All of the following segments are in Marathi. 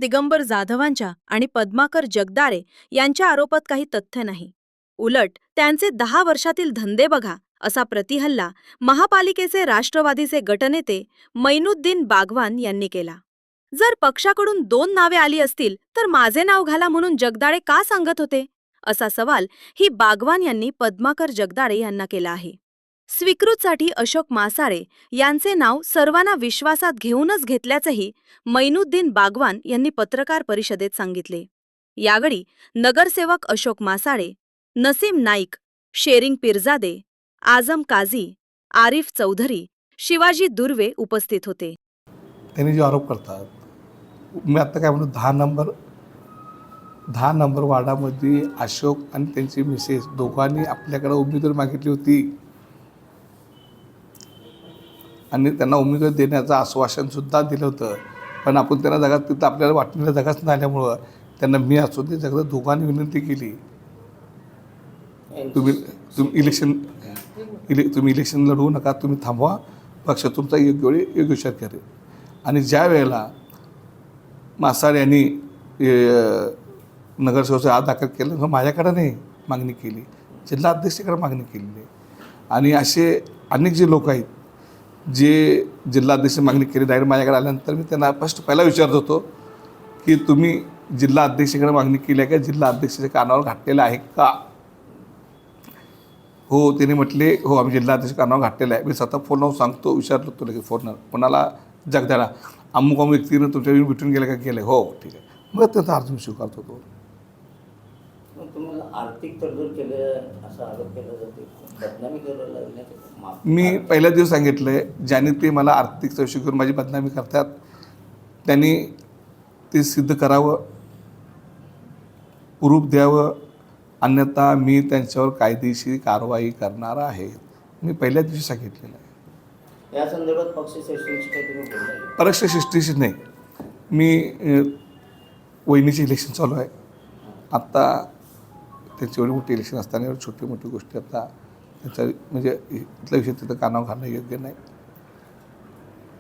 दिगंबर जाधवांच्या आणि पद्माकर जगदाळे यांच्या आरोपात काही तथ्य नाही. उलट त्यांचे 10 वर्षातील धंदे बघा, असा प्रतिहल्ला महापालिकेचे राष्ट्रवादीचे गटनेते मैनुद्दीन बागवान यांनी केला. जर पक्षाकडून 2 नावे आली असतील तर माझे नाव घाला म्हणून जगदाळे का सांगत होते, असा सवाल ही बागवान यांनी पद्माकर जगदाळे यांना केला आहे. स्वीकृतसाठी अशोक मासाळे यांचे नाव सर्वांना विश्वासात घेऊनच घेतल्याचंही मैनुद्दीन बागवान यांनी पत्रकार परिषदेत सांगितले. यावेळी नगरसेवक अशोक मासाळे, नसीम नाईक, शेरिंग पिरजादे, आझम काझी, आरिफ चौधरी, शिवाजी दुर्वे उपस्थित होते. त्यांनी जो आरोप करतात, मी आता काय म्हणतो, 10 नंबर वार्डामध्ये अशोक आणि त्यांची मिसेस दोघांनी आपल्याकडे उमेदवारी मागितली होती आणि त्यांना उमेदवारी देण्याचं आश्वासनसुद्धा दिलं होतं. पण आपण त्यांना जागा तिथं आपल्याला वाटणाऱ्या जागाच नाही आल्यामुळं त्यांना मी असो ते जगदा दोघांनी विनंती केली, तुम्ही इलेक्शन लढवू नका, तुम्ही थांबवा, पक्ष तुमचा योग्य वेळी योग्य विचार करेल. आणि ज्या वेळेला मासाळ यांनी नगरसेवकाचा आज दाखल केलं, मग माझ्याकडे नाही मागणी केली, जिल्हा अध्यक्षाकडे मागणी केलेली आहे. आणि असे अनेक जे लोक आहेत जे जिल्हा अध्यक्ष मागणी केली, डायरेक्ट माझ्याकडे आल्यानंतर मी त्यांना पहिला विचारत होतो की तुम्ही जिल्हा अध्यक्षाकडे मागणी केली आहे का, जिल्हा अध्यक्षाच्या कानावर घातलेलं आहे का. हो, त्याने म्हटले हो आम्ही जिल्हा अध्यक्ष कानावर घातलेलं आहे. मी स्वतः फोन लावून सांगतो, विचारलो तुला की फोनवर कोणाला, जगदाळा अमुक व्यक्तीनं तुमच्या भेटून गेलं का, गेलं, हो ठीक आहे. मग त्याचा अर्ज मी स्वीकारत होतो. आर्थिक तडजोड केलं असा आरोप केला जातो, बदनामी करायला. मी पहिल्या दिवस सांगितलं आहे, ज्यांनी ते मला आर्थिक चौकशी करून माझी बदनामी करतात त्यांनी ते सिद्ध करावं, प्रूफ द्यावं, अन्यथा मी त्यांच्यावर कायदेशीर कारवाई करणार आहे. मी पहिल्या दिवशी सांगितलेलं आहे. या संदर्भात पक्षश्रेष्ठींशी काही तुम्ही बोलताय? पक्षश्रेष्ठीशी नाही, मी वहिनीचे इलेक्शन चालू आहे आत्ता. त्यांची एवढी मोठी इलेक्शन असताना एवढी छोटी मोठी गोष्टी आता त्याचा म्हणजे इथल्या विषय तिथं कानावर घालणं योग्य नाही.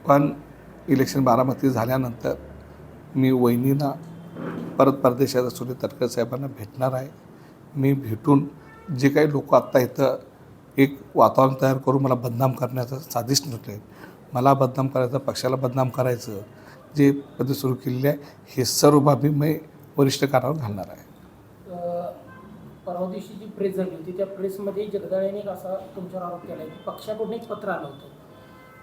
पण इलेक्शन बारामती झाल्यानंतर मी वहिनींना परत परदेशात असलेले तटकरे साहेबांना भेटणार आहे. मी भेटून जे काही लोक आत्ता इथं एक वातावरण तयार करून मला बदनाम करण्याचं साजिश नसले, मला बदनाम करायचं, पक्षाला बदनाम करायचं जे पद्धत सुरू केलेली आहे, हे सर्व बाबी मी वरिष्ठ कानावर घालणार आहे. परवा दिवशी जी प्रेस झाली होती त्या प्रेसमध्ये जगदाळेने एक असा तुमच्यावर आरोप केला की पक्षाकडून एक पत्र आलं होतं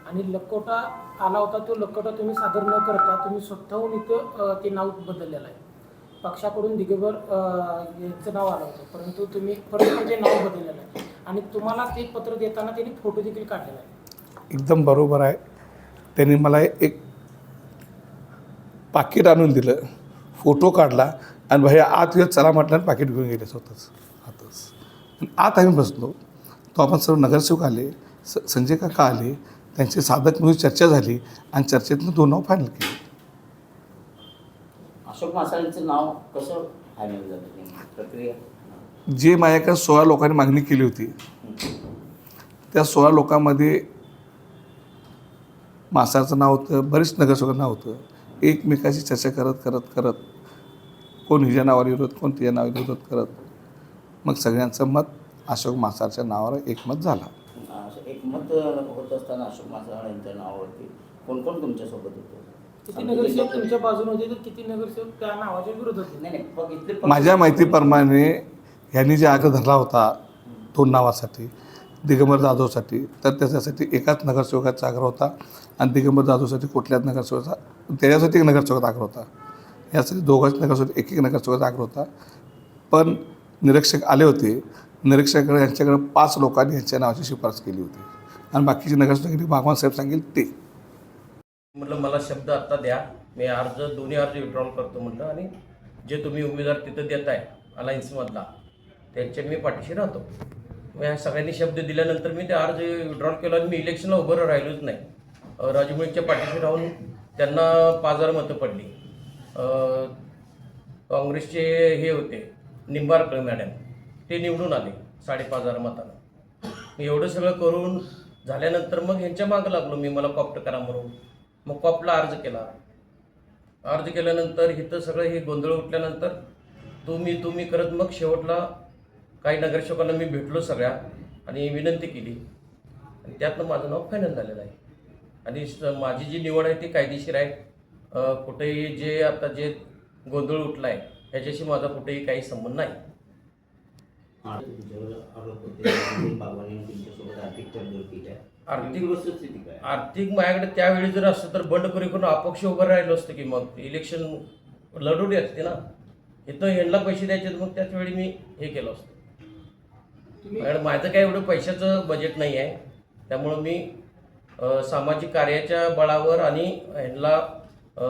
आणि लखोटा आला होता. तो लखोटा तुम्ही सादर न करता तुम्ही स्वतःहून इथं ते नाव बदललेलं आहे. पक्षाकडून दिगंबर यांचं नाव आलं होतं, परंतु तुम्ही परत म्हणजे नाव बदललेलं आहे आणि तुम्हाला ते पत्र देताना त्यांनी फोटो देखील काढलेला आहे. एकदम बरोबर आहे. त्यांनी मला एक पाकिट आणून दिलं, फोटो काढला आणि भैया आत येत चला म्हटलं आणि पाकिट घेऊन गेले स्वतःच आतच. आत आम्ही बसलो, तो आपण सर्व नगरसेवक आले, संजय काका आले, त्यांचे साधक म्हणून चर्चा झाली आणि चर्चेतनं 2 नाव फायनल केले. अशोक मासाळेंचं नाव कसं फायनल झालं, प्रक्रिया? जे माझ्याकडे 16 लोकांनी मागणी केली होती त्या 16 लोकांमध्ये मासाळचं नाव होतं, बरेच नगरसेवकांचं नाव होतं. एकमेकाशी चर्चा करत करत करत कोण हिच्या नावावर विरोध, कोण तिच्या नावावर विरोध करत मग सगळ्यांचं मत अशोक मासाळच्या नावावर एकमत झाला. एकमत होत असताना अशोक मासाळ यांच्या नावावरती कोण कोण तुमच्यासोबत होते? किती नगरसेवक तुमच्या बाजूने होते तर किती नगरसेवक त्या नावाच्या विरोधात होते? नाही, माझ्या माहितीप्रमाणे ह्यांनी जे आग्रह धरला होता 2 नावासाठी, दिगंबर जाधवसाठी, तर त्याच्यासाठी एकाच नगरसेवकाचा आग्रह होता आणि दिगंबर जाधवसाठी कुठल्याच नगरसेवकाचा, त्याच्यासाठी एक नगरसेवकाचा आग्रह होता. यासाठी दोघांच नगरसेवक एक नगरसेवकाचा आग्रह होता. पण निरीक्षक आले होते, निरीक्षकाकडे यांच्याकडे 5 लोकांनी यांच्या नावाची शिफारस केली होती आणि बाकीचे नगरसेवकांनी बागवान साहेब सांगेल ते. म्हटलं मला शब्द आत्ता द्या, मी दोन्ही अर्ज विड्रॉल करतो म्हटलं, आणि जे तुम्ही उमेदवार तिथं देताय अलायन्समधला त्यांच्या मी पाठीशी राहतो. मग ह्या सगळ्यांनी शब्द दिल्यानंतर मी ते अर्ज विड्रॉल केला आणि मी इलेक्शनला उभं राहिलोच नाही. राजूमुळींच्या पाठीशी राहून त्यांना 5000 मतं पडली. काँग्रेसचे हे होते निंबाळकर मॅडम, ते निवडून आले 5,500 मतानं. एवढं सगळं करून झाल्यानंतर मग ह्यांच्या मागं लागलो मी, मला कॉप्ट करा म्हणून. मग कॉपला अर्ज केला, अर्ज केल्यानंतर इथं सगळं हे गोंधळ उठल्यानंतर तुम्ही करत मग शेवटला काही नगरसेवकांना मी भेटलो सगळ्या आणि विनंती केली आणि त्यातनं माझं नाव फायनल झालेलं आहे. आणि माझी जी निवड आहे ती कायदेशीर आहे. कुठेही जे गोंधळ उठला आहे ह्याच्याशी माझा कुठेही काही संबंध नाही. तुमच्यावर आरोप होते बाबांनी तुमच्यासोबत आर्थिक तडजोड केली आहे. आर्थिक वस्तुस्थिती काय? आर्थिक माझ्याकडे त्यावेळी जर असतं तर बंडखोरी करून अपक्ष उभं राहिलो असतं की मग इलेक्शन लढवली असते ना. इथं ह्यांना पैसे द्यायचे मग त्याच वेळी मी हे केलं असतं. माझ्याकडे माझं काही एवढं पैशाचं बजेट नाही आहे. त्यामुळं मी सामाजिक कार्याच्या बळावर आणि ह्यांना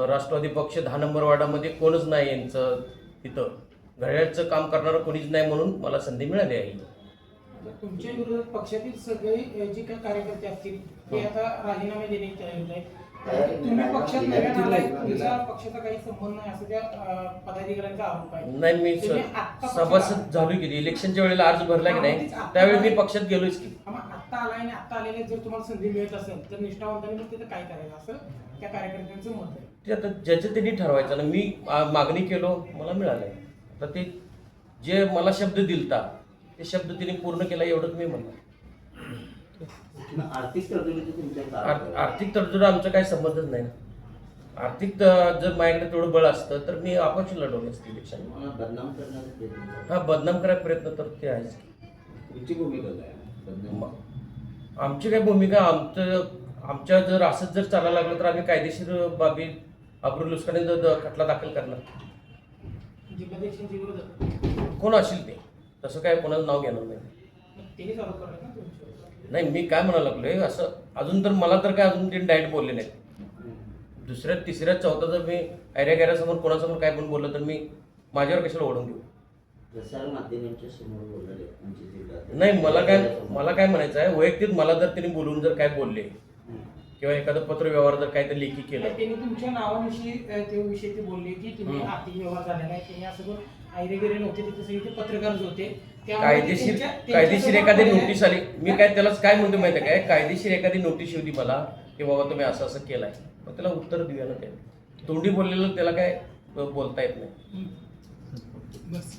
राष्ट्रवादी पक्ष 10 नंबर वार्डामध्ये कोणच नाही यांचं तिथं घड्याळचं काम करणारं कोणीच नाही म्हणून मला संधी मिळाली आहे. तुमच्या विरोधात पक्षातील सगळे जे काही कार्यकर्ते असतील ते आता राजीनामे देण्याची तयारी आहे. तुम्ही पक्षात नव्यानं आलाय, तुमचा पक्षाचा काही संबंध नाही असं त्या पदाधिकाऱ्यांचा आरोप आहे. नाही मी तुम्ही आत्ता सभासद झालो की इलेक्शनच्या वेळेला अर्ज भरला की नाही त्यावेळी मी पक्षात गेलोच की. आत्ता आलाय आणि आत्ता आलेले जर तुम्हाला संधी मिळत असेल तर निष्ठावंतांनी मग तिथं काय करायचं असं त्या कार्यकर्त्यांचं मत आहे. ते आता ज्याचं त्यांनी ठरवायचं ना. मी मागणी केलो मला मिळालं आहे. आता ते जे मला शब्द दिलता ते शब्द त्यांनी पूर्ण केला एवढंच मी म्हणतो. आर्थिक तडजोडीचं तुमच्यावर आरोप आहे. आर्थिक तडजोड आमचा काही संबंधच नाही. जर माझ्याकडे तेवढं बळ असतं तर मी अपक्ष लढवले असते इलेक्शन. मला बदनाम करण्याचा प्रयत्न करतात. हा बदनाम करायचा प्रयत्न तर ते आहेच. तुमची भूमिका काय? बदनाम आमची काय भूमिका आमच्या जर असंच जर चालायला लागलं तर आम्ही कायदेशीर बाबी अब्रुल लुस्काने खटला दाखल करणार. जिल्हाध्यक्षांच्या विरोधात कोण असेल ते तसं काय कोणाचं नाव घेणार नाही. त्यांनीच आरोप करणार ना तुमच्यावर. नाही मी काय म्हणायला लागलोय असं अजून तर मला तर काय अजून ते डायरेक्ट बोलले नाहीत. दुसऱ्या तिसऱ्या चौथा जर मी गैरासमोर कोणासमोर काय पण बोललं तर मी माझ्यावर कशाला ओढून घेऊ. प्रसार माध्यमांच्या समोर बोलले आमचे जिल्हा नाही मला काय म्हणायचं आहे वैयक्तिक मला जर त्यांनी बोलून जर काय बोलले किंवा एखादं पत्रव्यवहार जर काय तर लेखी केलं. त्यांनी तुमच्या नावाविषयी ते विषयी ते बोलले की तुम्ही आर्थिक व्यवहार झालेला आहे. त्यांनी असं आयरेगिरे नव्हते तिथे सगळे ते पत्रकार होते. कायदेशीर एखादी नोटीस आली मी काय त्याला काय म्हणतो माहिती आहे काय कायदेशीर एखादी नोटीस होती मला की बाबा तुम्ही असं असं केलंय मग त्याला उत्तर देऊया ना. ते तोंडी बोललेलं त्याला काय बोलता येत नाही. बस